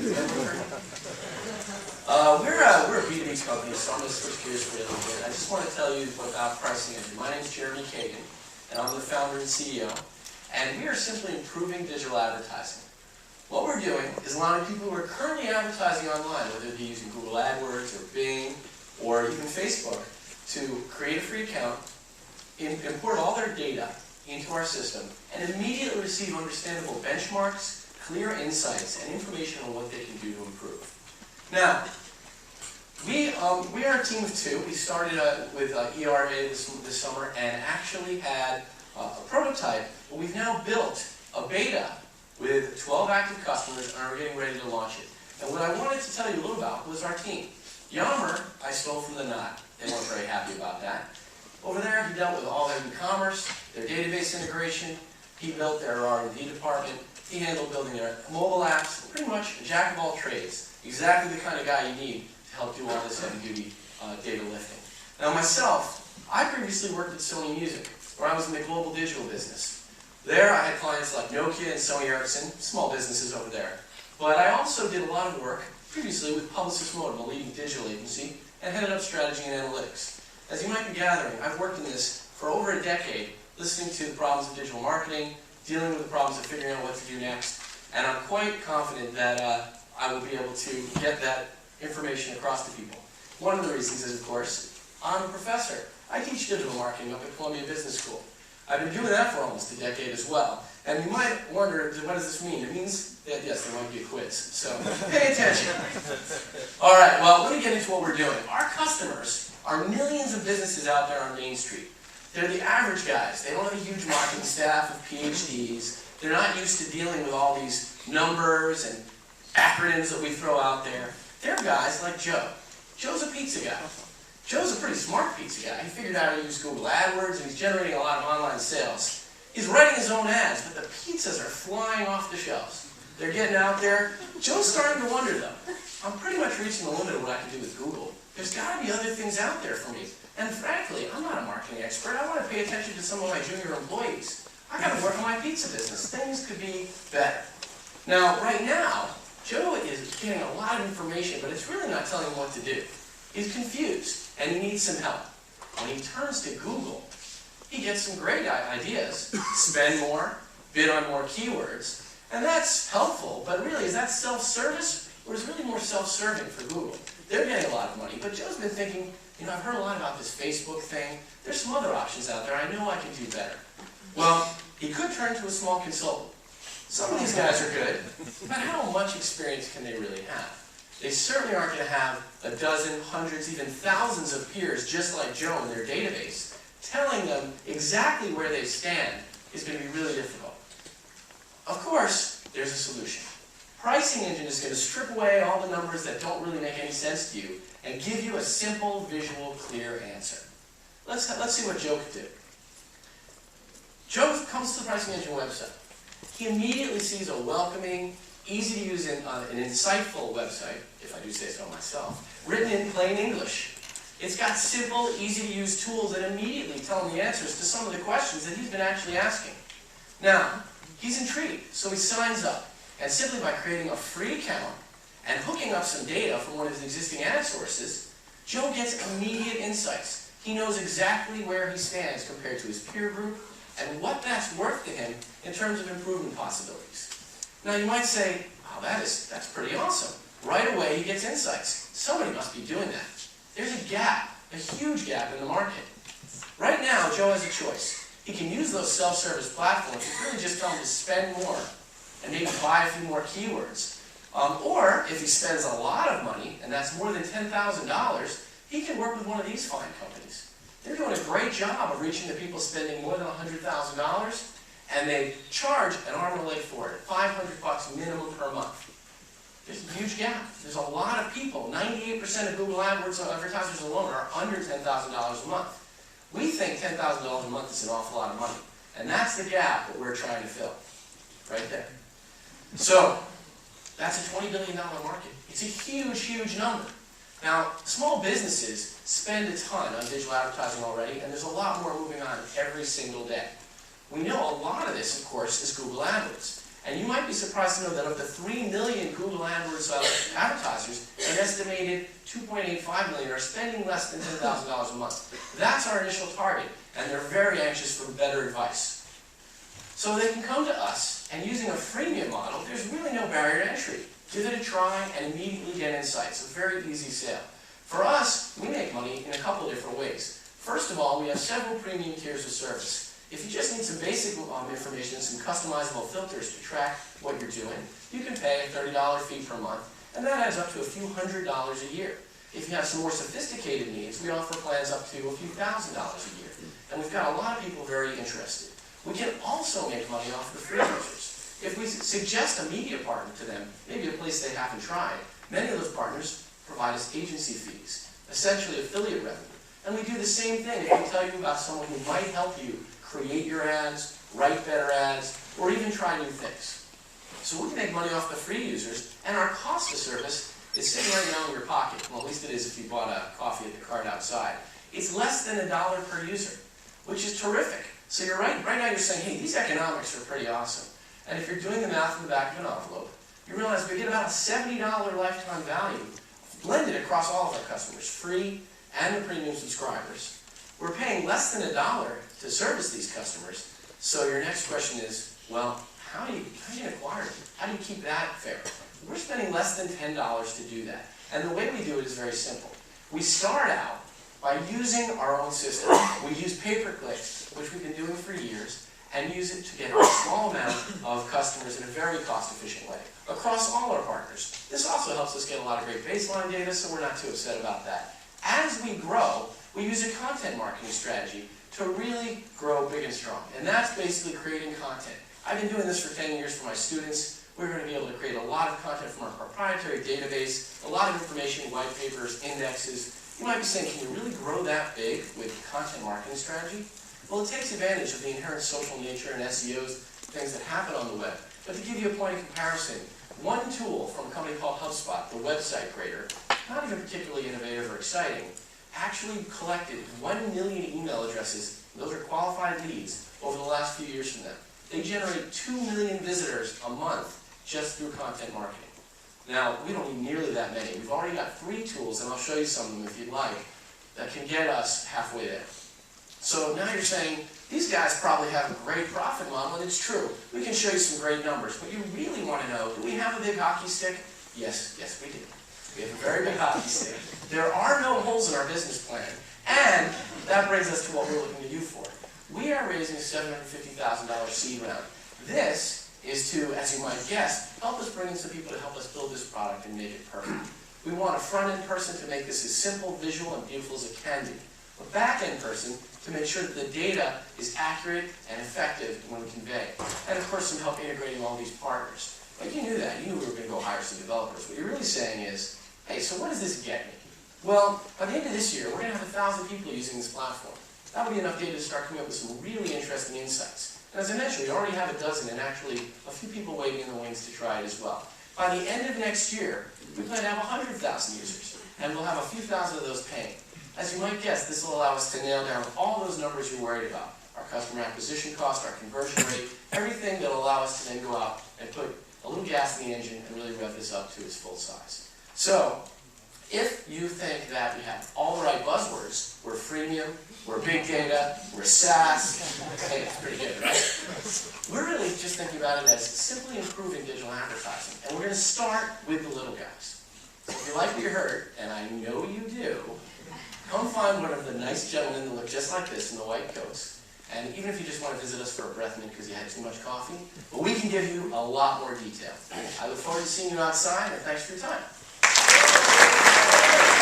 We're a B2B company, so I'm going to switch gears for a little bit. I just want to tell you about Pricing Engine. My name is Jeremy Kagan, and I'm the founder and CEO, and we are simply improving digital advertising. What we're doing is allowing people who are currently advertising online, whether it be using Google AdWords or Bing or even Facebook, to create a free account, import all their data into our system, and immediately receive understandable benchmarks, clear insights, and information on what they can do to improve. Now, we are a team of two. We started with ERA this summer and actually had a prototype, but we've now built a beta with 12 active customers and are getting ready to launch it. And what I wanted to tell you a little about was our team. Yammer, I stole from the Knot. They weren't very happy about that. Over there, he dealt with all their e-commerce, their database integration. He built their R&D department. He handled building their mobile apps. Pretty much a jack of all trades. Exactly the kind of guy you need to help do all this heavy-duty data lifting. Now myself, I previously worked at Sony Music, where I was in the global digital business. There, I had clients like Nokia and Sony Ericsson, small businesses over there. But I also did a lot of work previously with Publicis Motive, a leading digital agency, and headed up strategy and analytics. As you might be gathering, I've worked in this for over a decade, listening to the problems of digital marketing, dealing with the problems of figuring out what to do next, and I'm quite confident that I will be able to get that information across to people. One of the reasons is, of course, I'm a professor. I teach digital marketing up at Columbia Business School. I've been doing that for almost a decade as well. And you might wonder, what does this mean? It means that, yes, there might be a quiz. So pay attention. All right, well, let me get into what we're doing. Our customers are millions of businesses out there on Main Street. They're the average guys. They don't have a huge marketing staff of PhDs. They're not used to dealing with all these numbers and acronyms that we throw out there. They're guys like Joe. Joe's a pizza guy. Joe's a pretty smart pizza guy. He figured out how to use Google AdWords, and he's generating a lot of online sales. He's writing his own ads, but the pizzas are flying off the shelves. They're getting out there. Joe's starting to wonder, though. I'm pretty much reaching the limit of what I can do with Google. There's got to be other things out there for me. And frankly, I'm not a marketing expert. I want to pay attention to some of my junior employees. I got to work on my pizza business. Things could be better. Now, right now, Joe is getting a lot of information, but it's really not telling him what to do. He's confused, and he needs some help. When he turns to Google, he gets some great ideas. Spend more, bid on more keywords, and that's helpful, but really, is that self-service, or is it really more self-serving for Google? They're getting a lot of money, but Joe's been thinking, I've heard a lot about this Facebook thing. There's some other options out there. I know I can do better. Well, he could turn to a small consultant. Some of these guys are good, but how much experience can they really have? They certainly aren't going to have a dozen, hundreds, even thousands of peers just like Joe in their database. Telling them exactly where they stand is going to be really difficult. Of course, there's a solution. Pricing Engine is going to strip away all the numbers that don't really make any sense to you and give you a simple, visual, clear answer. Let's see what Joe could do. Joe comes to the Pricing Engine website. He immediately sees a welcoming, easy-to-use, an insightful website, if I do say so myself, written in plain English. It's got simple, easy-to-use tools that immediately tell him the answers to some of the questions that he's been actually asking. Now, he's intrigued, so he signs up. And simply by creating a free account and hooking up some data from one of his existing ad sources, Joe gets immediate insights. He knows exactly where he stands compared to his peer group and what that's worth to him in terms of improvement possibilities. Now you might say, wow, that's pretty awesome. Right away he gets insights. Somebody must be doing that. There's a gap, a huge gap in the market. Right now, Joe has a choice. He can use those self-service platforms to really just tell him to spend more and maybe buy a few more keywords. Or if he spends a lot of money, and that's more than $10,000, he can work with one of these fine companies. They're doing a great job of reaching the people spending more than $100,000, and they charge an arm and a leg for it, $500 minimum per month. There's a huge gap. There's a lot of people. 98% of Google AdWords advertisers alone are under $10,000 a month. We think $10,000 a month is an awful lot of money, and that's the gap that we're trying to fill, right there. So, that's a $20 billion market. It's a huge, huge number. Now, small businesses spend a ton on digital advertising already, and there's a lot more moving on every single day. We know a lot of this, of course, is Google AdWords. And you might be surprised to know that of the 3 million Google AdWords advertisers, an estimated 2.85 million are spending less than $10,000 a month. That's our initial target, and they're very anxious for better advice. So they can come to us, and using a freemium model, there's really no barrier to entry. Give it a try and immediately get insights. A very easy sale. For us, we make money in a couple different ways. First of all, we have several premium tiers of service. If you just need some basic information and some customizable filters to track what you're doing, you can pay a $30 fee per month, and that adds up to a few $100s a year. If you have some more sophisticated needs, we offer plans up to a few $1,000s a year. And we've got a lot of people very interested. We can also make money off the free users. If we suggest a media partner to them, maybe a place they haven't tried, many of those partners provide us agency fees, essentially affiliate revenue. And we do the same thing if we tell you about someone who might help you create your ads, write better ads, or even try new things. So we can make money off the free users, and our cost of service is sitting right now in your pocket. Well, at least it is if you bought a coffee at the cart outside. It's less than $1 per user, which is terrific. So you're right now you're saying, hey, these economics are pretty awesome. And if you're doing the math in the back of an envelope, you realize we get about a $70 lifetime value blended across all of our customers, free and the premium subscribers. We're paying less than $1 to service these customers. So your next question is, well, how do you acquire them? How do you keep that fair? We're spending less than $10 to do that. And the way we do it is very simple. We start out by using our own system. We use pay-per-click, which we've been doing for years, and use it to get a small amount of customers in a very cost-efficient way across all our partners. This also helps us get a lot of great baseline data, so we're not too upset about that. As we grow, we use a content marketing strategy to really grow big and strong. And that's basically creating content. I've been doing this for 10 years for my students. We're going to be able to create a lot of content from our proprietary database, a lot of information, white papers, indexes. You might be saying, can you really grow that big with content marketing strategy? Well, it takes advantage of the inherent social nature and SEOs, things that happen on the web. But to give you a point of comparison, one tool from a company called HubSpot, the website grader, not even particularly innovative or exciting, actually collected 1 million email addresses, those are qualified leads, over the last few years from them. They generate 2 million visitors a month just through content marketing. Now, we don't need nearly that many. We've already got 3 tools, and I'll show you some of them if you'd like, that can get us halfway there. So now you're saying, these guys probably have a great profit model, and it's true. We can show you some great numbers, but you really want to know, do we have a big hockey stick? Yes, we do. We have a very big hockey stick. There are no holes in our business plan, and that brings us to what we're looking to you for. We are raising a $750,000 seed round. This is to, as you might guess, help us bring in some people to help us build this product and make it perfect. We want a front-end person to make this as simple, visual, and beautiful as it can be. A back-end person to make sure that the data is accurate and effective when we convey. And of course, some help integrating all these partners. But you knew that. You knew we were going to go hire some developers. What you're really saying is, hey, so what does this get me? Well, by the end of this year, we're going to have 1,000 people using this platform. That would be enough data to start coming up with some really interesting insights. And as I mentioned, we already have a dozen and actually a few people waiting in the wings to try it as well. By the end of next year, we plan to have 100,000 users, and we'll have a few thousand of those paying. As you might guess, this will allow us to nail down all those numbers you're worried about. Our customer acquisition cost, our conversion rate, everything that will allow us to then go out and put a little gas in the engine and really rev this up to its full size. So, if you think that we have all the right buzzwords, we're freemium, we're big data, we're SaaS, hey, it's pretty good, right? We're really just thinking about it as simply improving digital advertising. And we're going to start with the little guys. So if you like what you heard, and I know you do, come find one of the nice gentlemen that look just like this in the white coats. And even if you just want to visit us for a breath mint because you had too much coffee, but we can give you a lot more detail. I look forward to seeing you outside, and thanks for your time.